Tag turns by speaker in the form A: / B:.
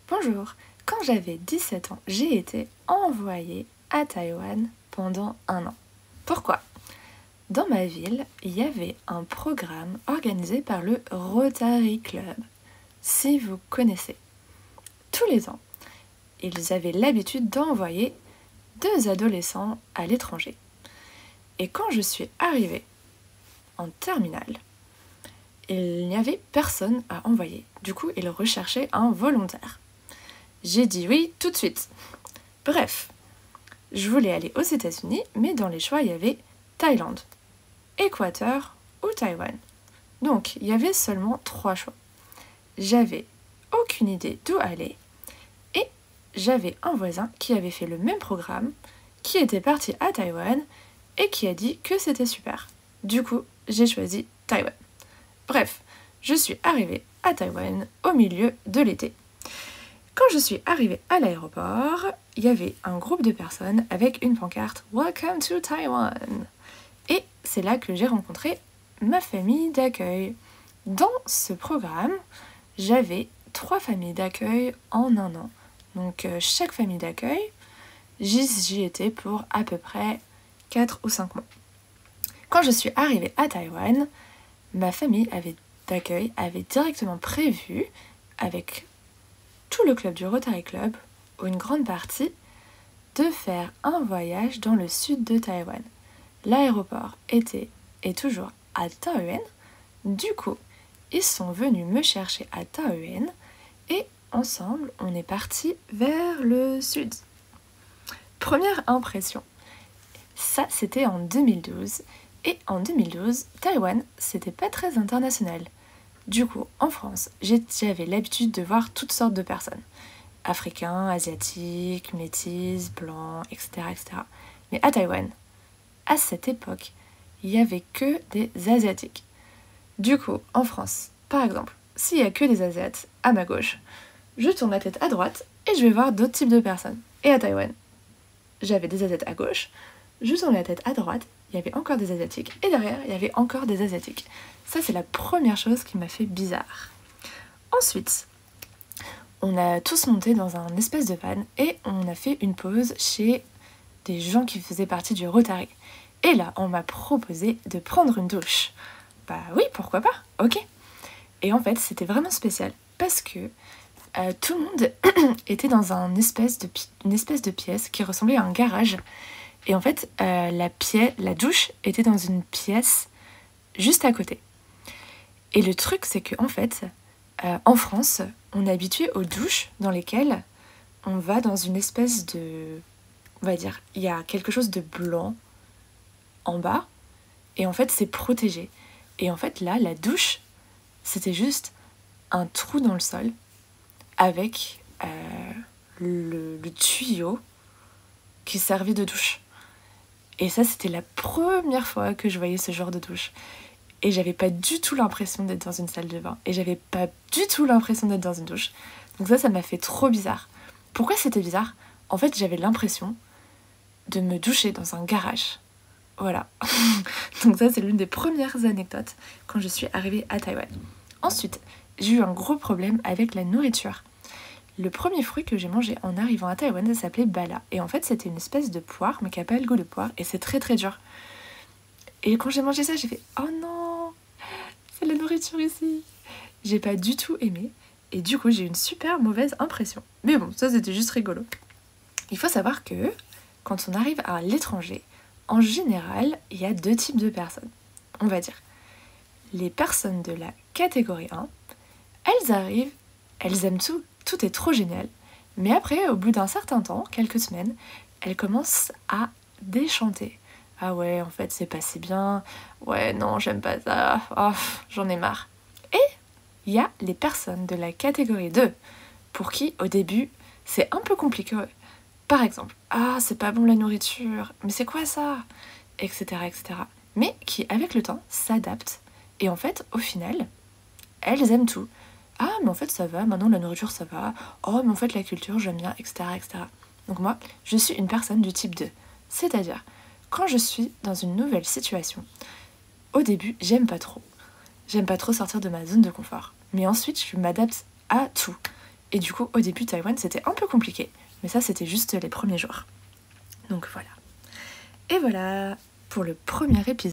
A: Bonjour, quand j'avais 17 ans, j'ai été envoyée à Taïwan pendant 1 an. Pourquoi ? Dans ma ville, il y avait un programme organisé par le Rotary Club, si vous connaissez. Tous les ans, ils avaient l'habitude d'envoyer 2 adolescents à l'étranger. Et quand je suis arrivée en terminale, il n'y avait personne à envoyer. Du coup, ils recherchaient un volontaire. J'ai dit oui tout de suite. Bref, je voulais aller aux États-Unis, mais dans les choix, il y avait Thaïlande, Équateur ou Taïwan. Donc, il y avait seulement 3 choix. J'avais aucune idée d'où aller et j'avais un voisin qui avait fait le même programme, qui était parti à Taïwan et qui a dit que c'était super. Du coup, j'ai choisi Taïwan. Bref, je suis arrivée à Taïwan au milieu de l'été. Quand je suis arrivée à l'aéroport, il y avait un groupe de personnes avec une pancarte « Welcome to Taiwan ». Et c'est là que j'ai rencontré ma famille d'accueil. Dans ce programme, j'avais 3 familles d'accueil en 1 an. Donc chaque famille d'accueil, j'y étais pour à peu près 4 ou 5 mois. Quand je suis arrivée à Taïwan, ma famille d'accueil avait directement prévu, avec tout le club du Rotary Club, ou une grande partie, de faire un voyage dans le sud de Taïwan. L'aéroport était et toujours à Taoyuan. Du coup, ils sont venus me chercher à Taoyuan et ensemble, on est parti vers le sud. Première impression, ça c'était en 2012. Et en 2012, Taïwan, c'était pas très international. Du coup, en France, j'avais l'habitude de voir toutes sortes de personnes. Africains, asiatiques, métis, blancs, etc., etc. Mais à Taïwan, à cette époque, il n'y avait que des asiatiques. Du coup, en France, par exemple, s'il n'y a que des asiates à ma gauche, je tourne la tête à droite et je vais voir d'autres types de personnes. Et à Taïwan, j'avais des asiates à gauche, je tourne la tête à droite, il y avait encore des asiatiques, et derrière, il y avait encore des asiatiques. Ça, c'est la première chose qui m'a fait bizarre. Ensuite, on a tous monté dans un espèce de van et on a fait une pause chez des gens qui faisaient partie du Rotary. Et là, on m'a proposé de prendre une douche. Bah oui, pourquoi pas, ok. Et en fait, c'était vraiment spécial parce que tout le monde était dans une espèce de pièce qui ressemblait à un garage. Et en fait, la douche était dans une pièce juste à côté. Et le truc, c'est qu'en fait, en France, on est habitué aux douches dans lesquelles on va dans une espèce de... On va dire, il y a quelque chose de blanc en bas, et en fait, c'est protégé. Et en fait, là, la douche, c'était juste un trou dans le sol avec le tuyau qui servait de douche. Et ça, c'était la première fois que je voyais ce genre de douche. Et j'avais pas du tout l'impression d'être dans une salle de bain. Et j'avais pas du tout l'impression d'être dans une douche. Donc ça m'a fait trop bizarre. Pourquoi c'était bizarre ? En fait, j'avais l'impression de me doucher dans un garage. Voilà. Donc ça, c'est l'une des premières anecdotes quand je suis arrivée à Taïwan. Ensuite, j'ai eu un gros problème avec la nourriture. Le premier fruit que j'ai mangé en arrivant à Taïwan, ça s'appelait bala. Et en fait, c'était une espèce de poire, mais qui n'a pas le goût de poire. Et c'est très très dur. Et quand j'ai mangé ça, j'ai fait « Oh non, c'est la nourriture ici !» J'ai pas du tout aimé. Et du coup, j'ai eu une super mauvaise impression. Mais bon, ça c'était juste rigolo. Il faut savoir que quand on arrive à l'étranger, en général, il y a 2 types de personnes. On va dire, les personnes de la catégorie 1, elles arrivent, elles aiment tout. Tout est trop génial. Mais après, au bout d'un certain temps, quelques semaines, elles commencent à déchanter. Ah ouais, en fait, c'est pas si bien. Ouais, non, j'aime pas ça. Oh, j'en ai marre. Et il y a les personnes de la catégorie 2, pour qui, au début, c'est un peu compliqué. Par exemple, ah, c'est pas bon la nourriture, mais c'est quoi ça ? Etc., etc. Mais qui, avec le temps, s'adaptent. Et en fait, au final, elles aiment tout. Ah, mais en fait, ça va, maintenant la nourriture, ça va. Oh, mais en fait, la culture, j'aime bien, etc., etc. Donc moi, je suis une personne du type 2. C'est-à-dire, quand je suis dans une nouvelle situation, au début, j'aime pas trop. J'aime pas trop sortir de ma zone de confort. Mais ensuite, je m'adapte à tout. Et du coup, au début, Taïwan, c'était un peu compliqué. Mais ça, c'était juste les premiers jours. Donc voilà. Et voilà pour le premier épisode.